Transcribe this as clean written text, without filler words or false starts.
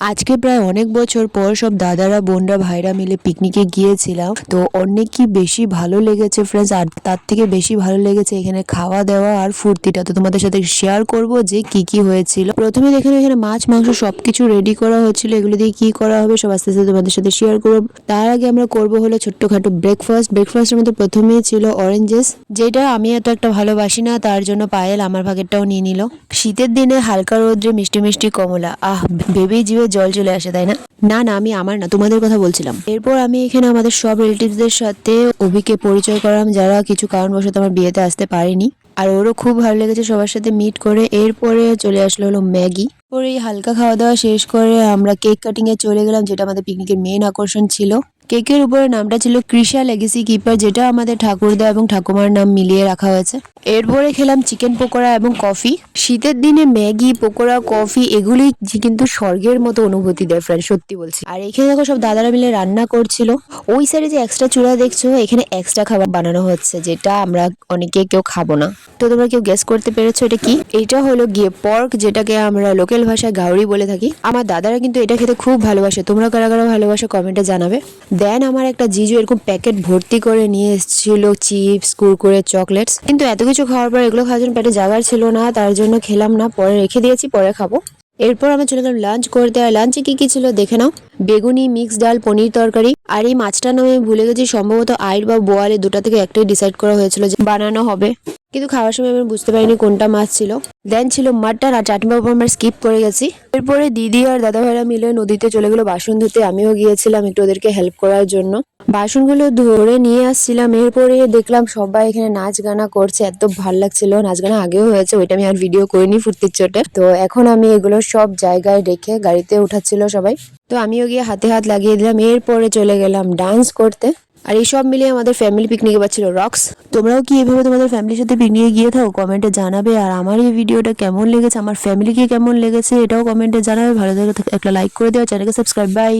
আজকে প্রায় অনেক বছর পর সব দাদারা বোনরা ভাইরা মিলে পিকনিকে গিয়েছিলাম। তো অনেক কি বেশি ভালো লেগেছে ফ্রেন্ডস। আর তার থেকে বেশি ভালো লেগেছে এখানে খাওয়া দাওয়া আর ফুর্তিটা। তো তোমাদের সাথে শেয়ার করব যে কি কি হয়েছিল। প্রথমে দেখেন এখানে মাছ মাংস সবকিছু রেডি করা হচ্ছিল, এগুলো দিয়ে কি করা হবে সব আস্তে আস্তে তোমাদের সাথে শেয়ার করব। তার আগে আমরা করব হলো ছোট্টখাটো ব্রেকফাস্টের মধ্যে প্রথমেই ছিল অরেঞ্জেস, যেটা আমি এত একটা ভালোবাসি না, তার জন্য পায়েল আমার ভাগেরটাও নিয়ে নিল। শীতের দিনে হালকা রোদ্রে মিষ্টি মিষ্টি কমলা, ভেবেই জিভে জল চলে আসে, তাই না? না না, আমি আমার না, তোমাদের কথা বলছিলাম। এরপর আমি এখানে আমাদের সব রিলেটিভসদের সাথে অভিকে পরিচয় করাম, যারা কিছু কারণবশত আমার বিয়েতে আসতে পারেনি। আর ওরও খুব ভালো লেগেছে সবার সাথে মিট করে। এরপরে চলে আসলো হলো ম্যাগি। পরে এই হালকা খাওয়া দাওয়া শেষ করে আমরা কেক কাটিং এ চলে গেলাম, যেটা আমাদের পিকনিকের মেইন আকর্ষণ ছিল। কেকের উপরে নামটা ছিল কৃষা লেগেসি কিপার, যেটা আমাদের ঠাকুরদা এবং ঠাকুমার নাম মিলিয়ে রাখা হয়েছে। এরপরে খেলাম চিকেন পকোড়া এবং কফি। শীতের দিনে ম্যাগি পকোড়া কফি এগুলি কিন্তু স্বর্গের মতো অনুভূতি দেয় ফ্রেন্ড, সত্যি বলছি। আর এখানে দেখো সব দাদারা মিলে রান্না করছিল। ওই সাইডে যে এক্সট্রা চুলা দেখছো, এখানে এক্সট্রা খাবার বানানো হচ্ছে, যেটা আমরা অনেকে কেউ খাবো না। তো তোমরা কেউ গেস করতে পেরেছো এটা কি? এটা হলো গিয়ে পর্ক, যেটাকে আমরা লোকাল ভাষায় গাউরি বলে থাকি। আমার দাদারা কিন্তু এটা খেতে খুব ভালোবাসে। তোমরা কারা কারা ভালোবাসো কমেন্টে জানাবে। দেন আমার একটা জিজু এরকম প্যাকেট ভর্তি করে নিয়ে এসেছিল চিপস কুরকুরে চকলেটস, কিন্তু এত কিছু খাওয়ার পর এগুলো খাওয়ার জন্য পেটে জায়গা ছিল না, তার জন্য খেলাম না, পরে রেখে দিয়েছি, পরে খাবো। এরপর আমরা চলে গেলাম লাঞ্চ করতে। আর লাঞ্চে কি কি ছিল দেখে নাও। বেগুনি, মিক্স ডাল, পনির তরকারি। আর এই মাছটার নাম আমি ভুলে গেছি, সম্ভবত আইড় বা বোয়ালে, দুটা থেকে একটাই ডিসাইড করা হয়েছিল যে বানানো হবে, কিন্তু খাওয়ার সময় আমি বুঝতে পারিনি কোনটা মাছ ছিল। দেন ছিল মাটন আর চাটনি পাপড়, আমরা স্কিপ করে গেছি। এরপরে দিদি আর দাদা ভাইরা মিলে নদীতে চলে গেলো বাসন ধুতে। আমিও গিয়েছিলাম একটু ওদেরকে হেল্প করার জন্য, বাসনগুলো ধরে নিয়ে আসছিলাম। এরপরে দেখলাম সবাই এখানে নাচ গানা করছে, এত ভাল লাগছিল। নাচ গানা আগেও হয়েছে, ওইটা আমি আর ভিডিও করিনি ফুর্তির চোটে। তো এখন আমি এগুলো সব জায়গায় রেখে গাড়িতে উঠাচ্ছিল সবাই, তো আমিও গিয়ে হাতে হাত লাগিয়ে দিলাম। এরপরে চলে গেলাম ডান্স করতে। আর এই সব মিলিয়ে আমাদের ফ্যামিলি পিকনিকে পাচ্ছিল রক্স। তোমরাও কি এভাবে তোমাদের ফ্যামিলির সাথে পিকনিকে গিয়ে থাকো? কমেন্টে জানাবে। আর আমার এই ভিডিওটা কেমন লেগেছে, আমার ফ্যামিলিকে কেমন লেগেছে, এটাও কমেন্টে জানাবে। ভালো লাগে একটা লাইক করে দেওয়া, চ্যানেলকে সাবস্ক্রাইব। বাই।